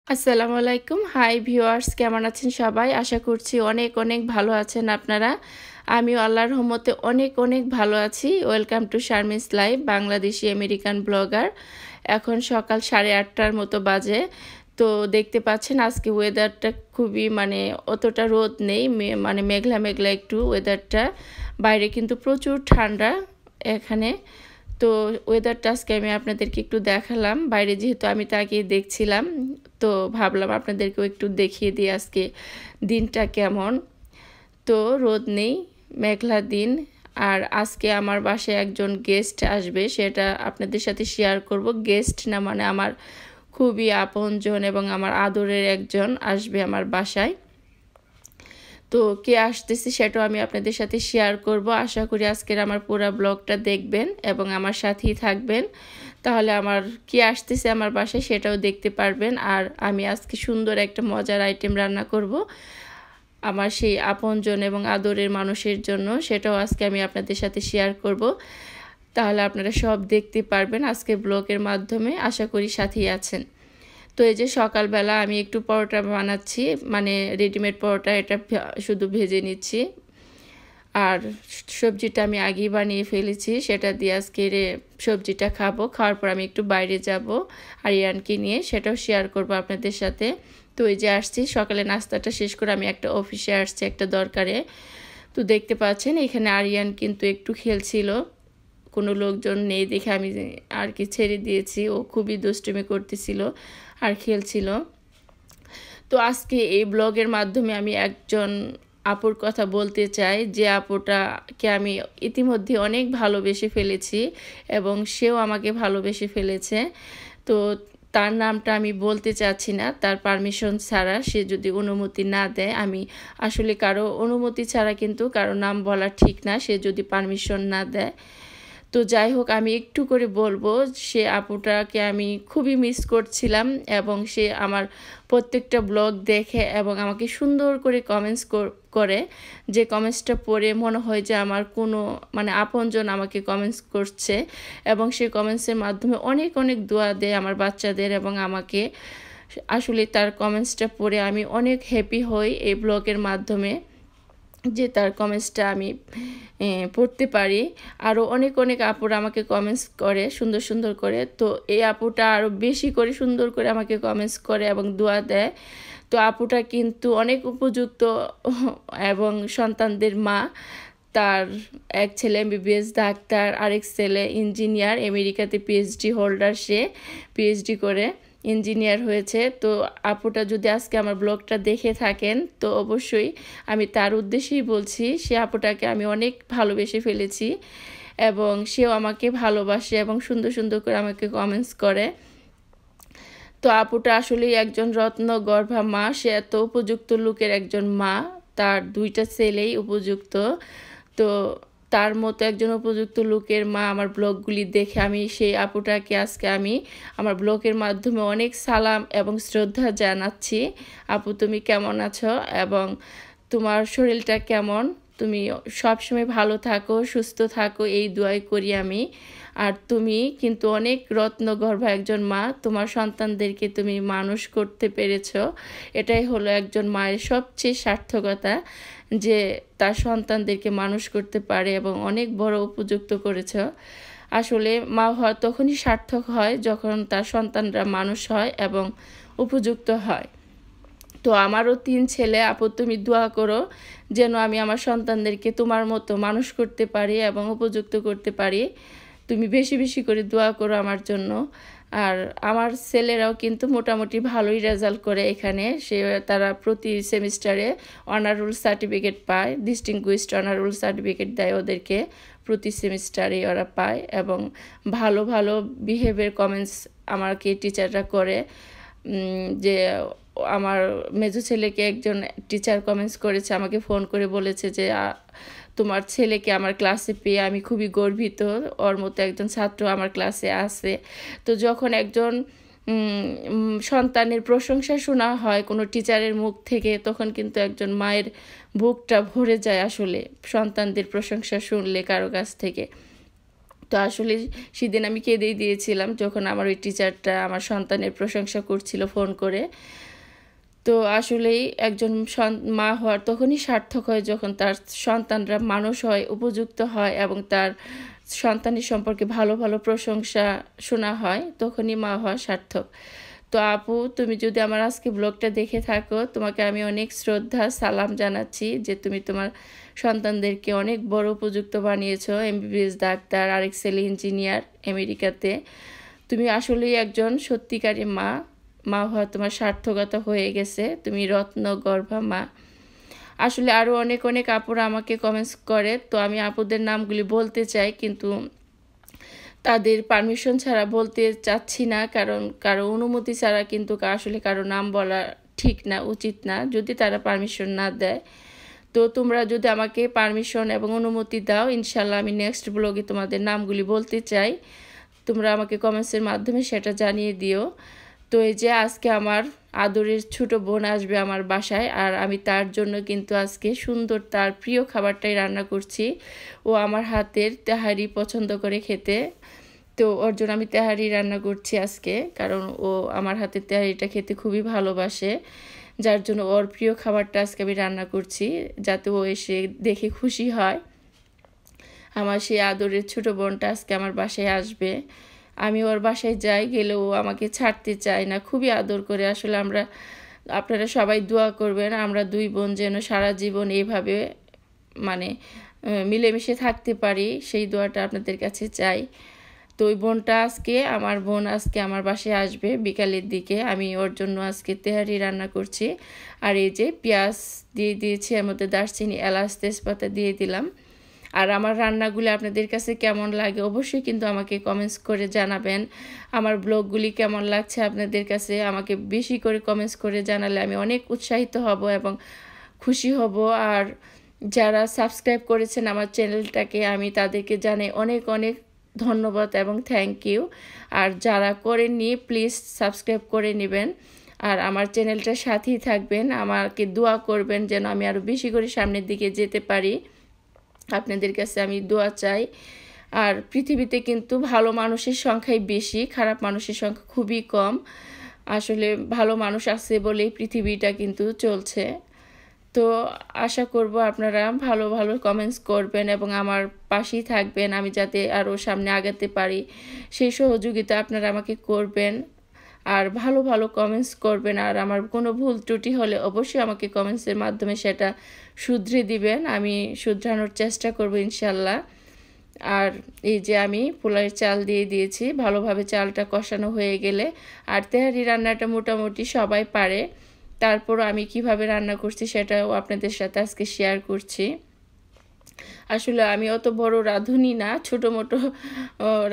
আসসালামু আলাইকুম। Hi viewers, কেমন আছেন সবাই? আশা করছি অনেক অনেক ভালো আছেন আপনারা। আমিও আল্লাহর রহমতে অনেক অনেক ভালো আছি। Welcome to Sharmin's live, Bangladeshi American blogger. এখন সকাল 8:30টার মতো বাজে। তো দেখতে পাচ্ছেন আজকে ওয়েদারটা খুবই অতটা রোদ নেই, মানে মেঘলা মেঘলা একটু ওয়েদারটা। বাইরে কিন্তু প্রচুর ঠান্ডা এখানে। তো ওয়েদারটা আজকে আমি আপনাদেরকে একটু দেখালাম, বাইরে যেহেতু আমি তাকিয়ে দেখছিলাম, তো ভাবলাম আপনাদেরকেও একটু দেখিয়ে দিই আজকে দিনটা কেমন। তো রোদ নেই, মেঘলা দিন। আর আজকে আমার বাসায় একজন গেস্ট আসবে, সেটা আপনাদের সাথে শেয়ার করব। গেস্ট না, মানে আমার খুবই আপনজন এবং আমার আদরের একজন আসবে আমার বাসায়। তো কে আসতেছে সেটাও আমি আপনাদের সাথে শেয়ার করব। আশা করি আজকের আমার পুরো ব্লগটা দেখবেন এবং আমার সাথেই থাকবেন, তাহলে আমার কে আসতেছে আমার বাসায় সেটাও দেখতে পারবেন। আর আমি আজকে সুন্দর একটা মজার আইটেম রান্না করব আমার সেই আপনজন এবং আদরের মানুষের জন্য, সেটাও আজকে আমি আপনাদের সাথে শেয়ার করব। তাহলে আপনারা সব দেখতে পারবেন আজকের ব্লগের মাধ্যমে। আশা করি সাথেই আছেন। তো এই যে সকালবেলা আমি একটু পরোটা বানাচ্ছি, মানে রেডিমেড পরোটা, এটা শুধু ভেজে নিচ্ছি। আর সবজিটা আমি আগেই বানিয়ে ফেলেছি, সেটা দিয়ে আজকে সবজিটা খাবো। খাওয়ার পর আমি একটু বাইরে যাব আরিয়ানকে নিয়ে, সেটাও শেয়ার করব আপনাদের সাথে। তো এই যে আসছি, সকালে নাস্তাটা শেষ করে আমি একটা অফিসে আসছি একটা দরকারে। তো দেখতে পাচ্ছেন এখানে আরিয়ান কিন্তু একটু খেলছিল, কোনো লোকজন নেই দেখে আমি আর কি ছেড়ে দিয়েছি। ও খুবই দুষ্টুমি করতেছিল আর খেলছিল। তো আজকে এই ব্লগের মাধ্যমে আমি একজন আপুর কথা বলতে চাই, যে আপুটাকে আমি ইতিমধ্যে অনেক ভালোবেসে ফেলেছি এবং সেও আমাকে ভালোবেসে ফেলেছে। তো তার নামটা আমি বলতে চাচ্ছি না, তার পারমিশন ছাড়া, সে যদি অনুমতি না দেয়। আমি আসলে কারো অনুমতি ছাড়া কিন্তু কারো নাম বলা ঠিক না, সে যদি পারমিশন না দেয়। তো যাই হোক, আমি একটু করে বলবো, সে আপুটাকে আমি খুবই মিস করছিলাম এবং সে আমার প্রত্যেকটা ব্লগ দেখে এবং আমাকে সুন্দর করে কমেন্টস করে, যে কমেন্টসটা পড়ে মনে হয় যে আমার কোনো আপনজন আমাকে কমেন্টস করছে। এবং সেই কমেন্টসের মাধ্যমে অনেক অনেক দোয়া দেয় আমার বাচ্চাদের এবং আমাকে। আসলে তার কমেন্টসটা পড়ে আমি অনেক হ্যাপি হই এই ব্লগের মাধ্যমে, যে তার কমেন্টসটা আমি পড়তে পারি। আরও অনেক অনেক আপুরা আমাকে কমেন্টস করে সুন্দর সুন্দর করে। তো এই আপুটা আরও বেশি করে সুন্দর করে আমাকে কমেন্টস করে এবং দোয়া দেয়। তো আপুটা কিন্তু অনেক উপযুক্ত এবং সন্তানদের মা। তার এক ছেলে এমবিবিএস ডাক্তার, আরেক ছেলে ইঞ্জিনিয়ার, আমেরিকাতে পিএইচডি হোল্ডার, সে পিএইচডি করে ইঞ্জিনিয়ার হয়েছে। তো আপুটা যদি আজকে আমার ব্লগটা দেখে থাকেন, তো অবশ্যই আমি তার উদ্দেশ্যেই বলছি, সে আপুটাকে আমি অনেক ভালোবেসে ফেলেছি এবং সেও আমাকে ভালোবাসে এবং সুন্দর সুন্দর করে আমাকে কমেন্টস করে। তো আপুটা আসলেই একজন রত্নগর্ভা মা, সে এত উপযুক্ত লোকের একজন মা। তার দুইটা ছেলেই উপযুক্ত। তো তার মতো একজন উপযুক্ত লোকের মা আমার ব্লগগুলি দেখে আমি সেই আপুটাকে আজকে আমি আমার ব্লগের মাধ্যমে অনেক সালাম এবং শ্রদ্ধা জানাচ্ছি। আপু, তুমি কেমন আছো এবং তোমার শরীরটা কেমন? তুমি সবসময় ভালো থাকো, সুস্থ থাকো, এই দোয়াই করি আমি। আর তুমি কিন্তু অনেক রত্নগর্ভা একজন মা, তোমার সন্তানদেরকে তুমি মানুষ করতে পেরেছো। এটাই হলো একজন মায়ের সবচেয়ে সার্থকতা, যে তার সন্তানদেরকে মানুষ করতে পারে এবং অনেক বড় উপযুক্ত করেছ। আসলে মা হওয়া তখনই সার্থক হয় যখন তার সন্তানরা মানুষ হয় এবং উপযুক্ত হয়। তো আমারও 3 ছেলে। আপু, তুমি দোয়া করো যেন আমি আমার সন্তানদেরকে তোমার মতো মানুষ করতে পারি এবং উপযুক্ত করতে পারি। তুমি বেশি বেশি করে দোয়া করো আমার জন্য। আর আমার ছেলেরাও কিন্তু মোটামুটি ভালোই রেজাল্ট করে এখানে। তারা প্রতি সেমিস্টারে অনার রোল সার্টিফিকেট পায়, ডিস্টিংগুইশড অনার রোল সার্টিফিকেট দেয় ওদেরকে, প্রতি সেমিস্টারে ওরা পায়। এবং ভালো ভালো বিহেভিয়ার কমেন্টস আমাকে টিচাররা করে। যে আমার মেজো ছেলেকে একজন টিচার কমেন্টস করেছে, আমাকে ফোন করে বলেছে যে তোমার ছেলেকে আমার ক্লাসে পেয়ে আমি খুবই গর্বিত, ওর মতো একজন ছাত্র আমার ক্লাসে আছে। তো যখন একজন সন্তানের প্রশংসা শোনা হয় কোনো টিচারের মুখ থেকে, তখন কিন্তু একজন মায়ের বুকটা ভরে যায় আসলে, সন্তানদের প্রশংসা শুনলে কারো কাছ থেকে। তো আসলে সেদিন আমি কেঁদেই দিয়েছিলাম যখন আমার ওই টিচারটা আমার সন্তানের প্রশংসা করছিল ফোন করে। তো আসলেই একজন মা হওয়ার তখনই সার্থক হয় যখন তার সন্তানরা মানুষ হয়, উপযুক্ত হয় এবং তার সন্তানের সম্পর্কে ভালো ভালো প্রশংসা শোনা হয়, তখনই মা হওয়া সার্থক। তো আপু, তুমি যদি আমার আজকে ব্লগটা দেখে থাকো, তোমাকে আমি অনেক শ্রদ্ধা সালাম জানাচ্ছি যে তুমি তোমার সন্তানদেরকে অনেক বড় উপযুক্ত বানিয়েছো, এমবিবিএস ডাক্তার, আরেক ছেলে ইঞ্জিনিয়ার আমেরিকাতে। তুমি আসলেই একজন সত্যিকারী মা। মা হওয়া তোমার সার্থকতা হয়ে গেছে, তুমি রত্নগর্ভা মা। আসলে আরও অনেক অনেক আপুরা আমাকে কমেন্টস করে, তো আমি আপুদের নামগুলি বলতে চাই কিন্তু তাদের পারমিশন ছাড়া বলতে চাচ্ছি না, কারণ কারো অনুমতি ছাড়া কিন্তু আসলে কারো নাম বলা ঠিক না, উচিত না, যদি তারা পারমিশন না দেয়। তো তোমরা যদি আমাকে পারমিশন এবং অনুমতি দাও, ইনশাল্লাহ আমি নেক্সট ব্লগে তোমাদের নামগুলি বলতে চাই। তোমরা আমাকে কমেন্টসের মাধ্যমে সেটা জানিয়ে দিও। তো এই যে আজকে আমার আদরের ছোট বোন আসবে আমার বাসায়, আর আমি তার জন্য কিন্তু আজকে সুন্দর তার প্রিয় খাবারটাই রান্না করছি। ও আমার হাতের তেহারি পছন্দ করে খেতে, তো ওর জন্য আমি তেহারি রান্না করছি আজকে, কারণ ও আমার হাতের তেহারিটা খেতে খুবই ভালোবাসে। যার জন্য ওর প্রিয় খাবারটা আজকে আমি রান্না করছি, যাতে ও এসে দেখে খুশি হয়। আমার সেই আদরের ছোট বোনটা আজকে আমার বাসায় আসবে। আমি ওর বাসায় যাই, গেলেও ও আমাকে ছাড়তে চায় না, খুবই আদর করে। আসলে আপনারা সবাই দোয়া করবেন আমরা দুই বোন যেন সারা জীবন এইভাবে মানে মিলেমিশে থাকতে পারি, সেই দোয়াটা আপনাদের কাছে চাই। তো ওই আমার বোন আজকে আমার বাসায় আসবে বিকালের দিকে। আমি ওর জন্য আজকে তেহারি রান্না করছি। আর এই যে পেঁয়াজ দিয়ে দিয়েছি, এর মধ্যে দারচিনি, এলাচ, তেজপাতা দিয়ে দিলাম। আর আমার রান্নাগুলি আপনাদের কাছে কেমন লাগে অবশ্যই কিন্তু আমাকে কমেন্টস করে জানাবেন। আমার ব্লগগুলি কেমন লাগছে আপনাদের কাছে আমাকে বেশি করে কমেন্টস করে জানালে আমি অনেক উৎসাহিত হব এবং খুশি হব। আর যারা সাবস্ক্রাইব করেছেন আমার চ্যানেলটাকে, আমি তাদেরকে জানাই অনেক অনেক ধন্যবাদ এবং থ্যাংক ইউ। আর যারা করেননি প্লিজ সাবস্ক্রাইব করে নেবেন, আর আমার চ্যানেলটার সাথেই থাকবেন, আমাকে দোয়া করবেন যেন আমি আরও বেশি করে সামনের দিকে যেতে পারি। আপনাদের কাছে আমি দোয়া চাই। আর পৃথিবীতে কিন্তু ভালো মানুষের সংখ্যাই বেশি, খারাপ মানুষের সংখ্যা খুবই কম। আসলে ভালো মানুষ আছে বলেই পৃথিবীটা কিন্তু চলছে। তো আশা করব আপনারা ভালো ভালো কমেন্টস করবেন এবং আমার পাশেই থাকবেন, আমি যাতে আরও সামনে আগাতে পারি সেই সহযোগিতা আপনারা আমাকে করবেন। আর ভালো ভালো কমেন্টস করবেন, আর আমার কোনো ভুল ত্রুটি হলে অবশ্যই আমাকে কমেন্টসের মাধ্যমে সেটা শুধরে দিবেন, আমি শুধরানোর চেষ্টা করব ইনশাল্লাহ। আর এই যে আমি পোলাওয়ের চাল দিয়ে দিয়েছি, ভালোভাবে চালটা কষানো হয়ে গেলে, আর তেহারি রান্নাটা মোটামুটি সবাই পারে, তারপরও আমি কিভাবে রান্না করছি সেটাও আপনাদের সাথে আজকে শেয়ার করছি। আসলে আমি অত বড় রাঁধুনি না, ছোটো মোটো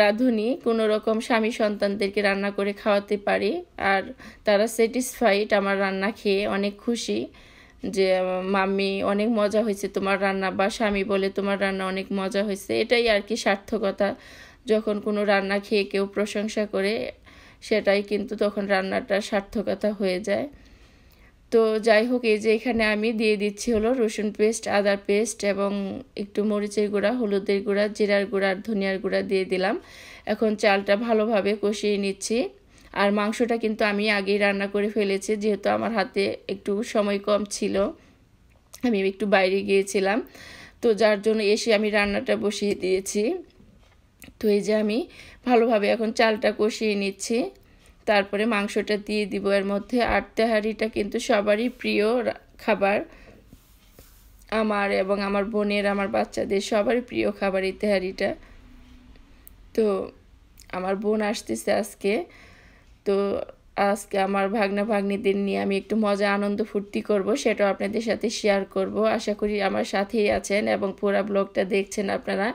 রাঁধুনি, কোনো রকম স্বামী সন্তানদেরকে রান্না করে খাওয়াতে পারি, আর তারা স্যাটিসফাইড আমার রান্না খেয়ে, অনেক খুশি যে মাম্মি অনেক মজা হয়েছে তোমার রান্না, বা স্বামী বলে তোমার রান্না অনেক মজা হয়েছে। এটাই আর কি সার্থকতা, যখন কোনো রান্না খেয়ে কেউ প্রশংসা করে সেটাই কিন্তু তখন রান্নাটা সার্থকতা হয়ে যায়। তো যাই হোক, এই যে এখানে আমি দিয়ে দিচ্ছি হলো রসুন পেস্ট, আদা পেস্ট এবং একটু মরিচের গুঁড়া, হলুদের গুঁড়া, জিরার গুঁড়া আর ধনিয়ার গুঁড়া দিয়ে দিলাম। এখন চালটা ভালোভাবে কষিয়ে নিচ্ছি। আর মাংসটা কিন্তু আমি আগেই রান্না করে ফেলেছি, যেহেতু আমার হাতে একটু সময় কম ছিল, আমি একটু বাইরে গিয়েছিলাম, তো যার জন্য এসে আমি রান্নাটা বসিয়ে দিয়েছি। তো এই যে আমি ভালোভাবে এখন চালটা কষিয়ে নিচ্ছি, তারপরে মাংসটা দিয়ে দিব এর মধ্যে। আর তেহারিটা কিন্তু সবারই প্রিয় খাবার, আমার এবং আমার বোনের, আমার বাচ্চাদের সবারই প্রিয় খাবার এই তেহারিটা। তো আমার বোন আসতেছে আজকে, তো আজকে আমার ভাগনা ভাগ্নিদের নিয়ে আমি একটু মজা আনন্দ ফুর্তি করব, সেটাও আপনাদের সাথে শেয়ার করব। আশা করি আমার সাথেই আছেন এবং পুরো ব্লগটা দেখছেন আপনারা,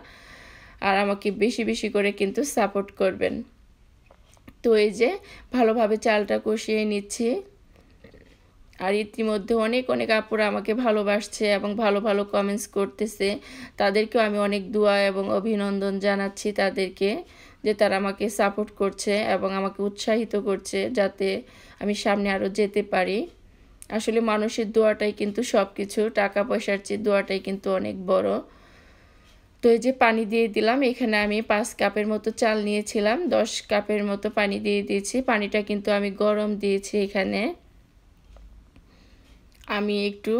আর আমাকে বেশি বেশি করে কিন্তু সাপোর্ট করবেন। তো এই যে ভালোভাবে চালটা কষিয়ে নিচ্ছি, আর ইতিমধ্যে অনেক অনেক আপুরা আমাকে ভালোবাসছে এবং ভালো ভালো কমেন্টস করতেছে, তাদেরকেও আমি অনেক দোয়া এবং অভিনন্দন জানাচ্ছি তাদেরকে, যে তারা আমাকে সাপোর্ট করছে এবং আমাকে উৎসাহিত করছে যাতে আমি সামনে আরও যেতে পারি। আসলে মানুষের দোয়াটাই কিন্তু সব কিছু, টাকা পয়সার চেয়ে দোয়াটাই কিন্তু অনেক বড়। তো এই যে পানি দিয়ে দিলাম, এখানে আমি 5 কাপের মতো চাল নিয়েছিলাম, 10 কাপের মতো পানি দিয়ে দিয়েছি। পানিটা কিন্তু আমি গরম দিয়েছি এখানে। আমি একটু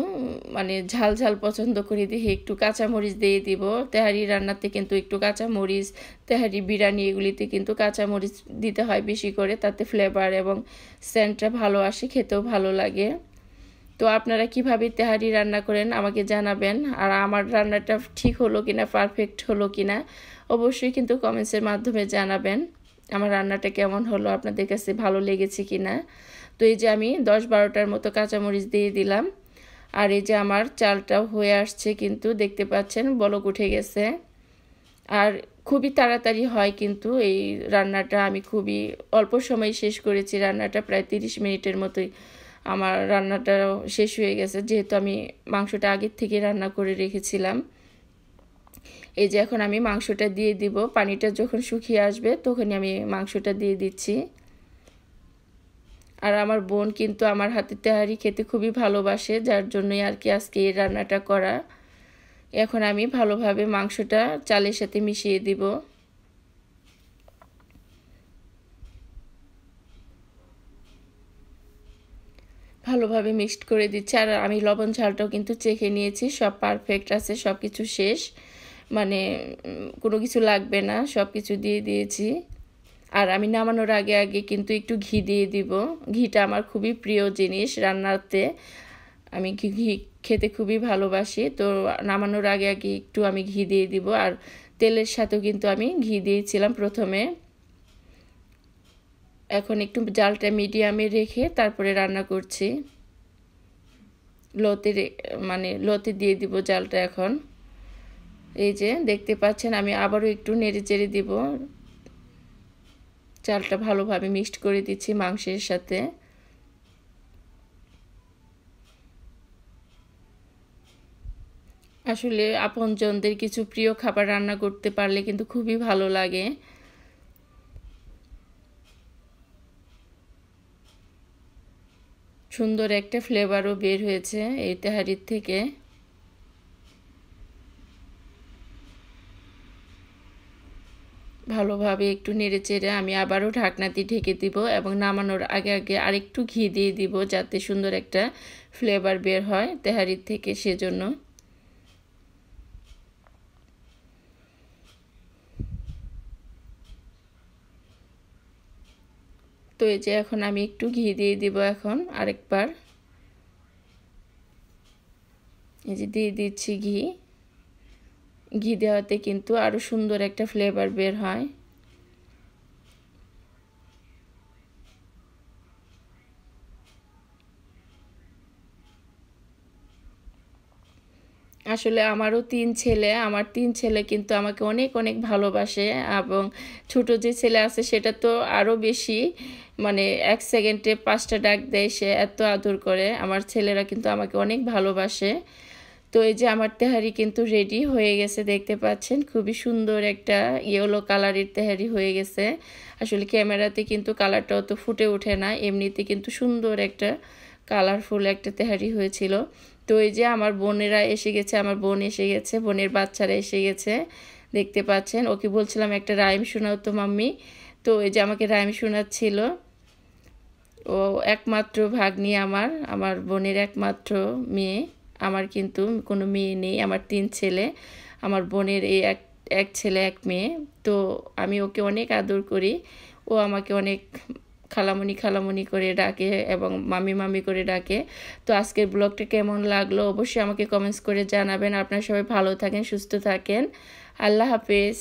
মানে ঝাল ঝাল পছন্দ করি, দেখি একটু কাঁচামরিচ দিয়ে দিব। তেহারি রান্নাতে কিন্তু একটু কাঁচামরিচ, তেহারি বিরিয়ানি এগুলিতে কিন্তু কাঁচামরিচ দিতে হয় বেশি করে, তাতে ফ্লেভার এবং সেন্টটা ভালো আসে, খেতেও ভালো লাগে। তো আপনারা কিভাবে তেহারি রান্না করেন আমাকে জানাবেন, আর আমার রান্নাটা ঠিক হলো কিনা, পারফেক্ট হলো কিনা অবশ্যই কিন্তু কমেন্টসের মাধ্যমে জানাবেন আমার রান্নাটা কেমন হলো, আপনাদের কাছে ভালো লেগেছে কিনা। তো এই যে আমি 10-12টার মতো কাঁচামরিচ দিয়ে দিলাম। আর এই যে আমার চালটাও হয়ে আসছে, কিন্তু দেখতে পাচ্ছেন বলক উঠে গেছে। আর খুবই তাড়াতাড়ি হয় কিন্তু এই রান্নাটা, আমি খুবই অল্প সময় শেষ করেছি রান্নাটা, প্রায় 30 মিনিটের মতোই আমার রান্নাটা শেষ হয়ে গেছে, যেহেতু আমি মাংসটা আগের থেকে রান্না করে রেখেছিলাম। এই যে এখন আমি মাংসটা দিয়ে দিব, পানিটা যখন শুকিয়ে আসবে তখনই আমি মাংসটা দিয়ে দিচ্ছি। আর আমার বোন কিন্তু আমার হাতের তেহারি খেতে খুবই ভালোবাসে, যার জন্যই আর কি আজকে এই রান্নাটা করা। এখন আমি ভালোভাবে মাংসটা চালের সাথে মিশিয়ে দিব। ভালোভাবে মিক্সড করে দিচ্ছি। আর আমি লবণ ঝালটাও কিন্তু চেখে নিয়েছি, সব পারফেক্ট আছে, সব কিছু শেষ, মানে কোনো কিছু লাগবে না, সব কিছু দিয়ে দিয়েছি। আর আমি নামানোর আগে আগে কিন্তু একটু ঘি দিয়ে দিব। ঘিটা আমার খুবই প্রিয় জিনিস রান্নাতে, আমি ঘি খেতে খুবই ভালোবাসি। তো নামানোর আগে আগে একটু আমি ঘি দিয়ে দিব। আর তেলের সাথেও কিন্তু আমি ঘি দিয়েছিলাম প্রথমে। এখন একটু জালটা মিডিয়ামে রেখে তারপরে রান্না করছি। লোতে দিয়ে দিব জালটা এখন। এই যে দেখতে পাচ্ছেন আমি আবারও একটু নেড়ে চেড়ে দিব, চালটা ভালোভাবে মিক্সড করে দিচ্ছি মাংসের সাথে। আসলে আপনজনদের কিছু প্রিয় খাবার রান্না করতে পারলে কিন্তু খুবই ভালো লাগে। সুন্দর একটা ফ্লেভারও বের হয়েছে এই তেহারির থেকে। ভালোভাবে একটু নেড়েচেড়ে আমি আবারও ঢাকনা দিয়ে ঢেকে দিব এবং নামানোর আগে আগে আরেকটু ঘি দিয়ে দিব, যাতে সুন্দর একটা ফ্লেভার বের হয় তেহারির থেকে, সেজন্য। তো এই যে এখন আমি একটু ঘি দিয়ে দিব এখন আরেকবার। এই যে দিয়ে দিচ্ছি ঘি। ঘি দেওয়াতে কিন্তু আরও সুন্দর একটা ফ্লেভার বের হয়। আসলে আমারও 3 ছেলে, আমার 3 ছেলে কিন্তু আমাকে অনেক অনেক ভালোবাসে, এবং ছোট যে ছেলে আছে সেটা তো আরও বেশি, মানে 1 সেকেন্ডে 5টা ডাক দেয়, সে এত আদর করে। আমার ছেলেরা কিন্তু আমাকে অনেক ভালোবাসে। তো এই যে আমার তেহারি কিন্তু রেডি হয়ে গেছে, দেখতে পাচ্ছেন খুবই সুন্দর একটা ইয়েলো কালারের তেহারি হয়ে গেছে। আসলে ক্যামেরাতে কিন্তু কালারটা অত ফুটে ওঠে না, এমনিতে কিন্তু সুন্দর একটা কালারফুল একটা তেহারি হয়েছিল। তো এই যে আমার বোনেরা এসে গেছে, আমার বোন এসে গেছে, বোনের বাচ্চারা এসে গেছে, দেখতে পাচ্ছেন। ওকে বলছিলাম একটা রাইম শোনাও তো মাম্মি, তো এই যে আমাকে রাইম শোনাচ্ছিল। ও একমাত্র ভাগ্নি আমার, আমার বোনের একমাত্র মেয়ে। আমার কিন্তু কোনো মেয়ে নেই, আমার 3 ছেলে, আমার বোনের এই এক ছেলে এক মেয়ে। তো আমি ওকে অনেক আদর করি, ও আমাকে অনেক খালামণি খালামণি করে ডাকে এবং মামি মামি করে ডাকে। তো আজকের ব্লগটা কেমন লাগলো অবশ্যই আমাকে কমেন্টস করে জানাবেন। আপনারা সবাই ভালো থাকেন, সুস্থ থাকেন। আল্লাহ হাফেজ।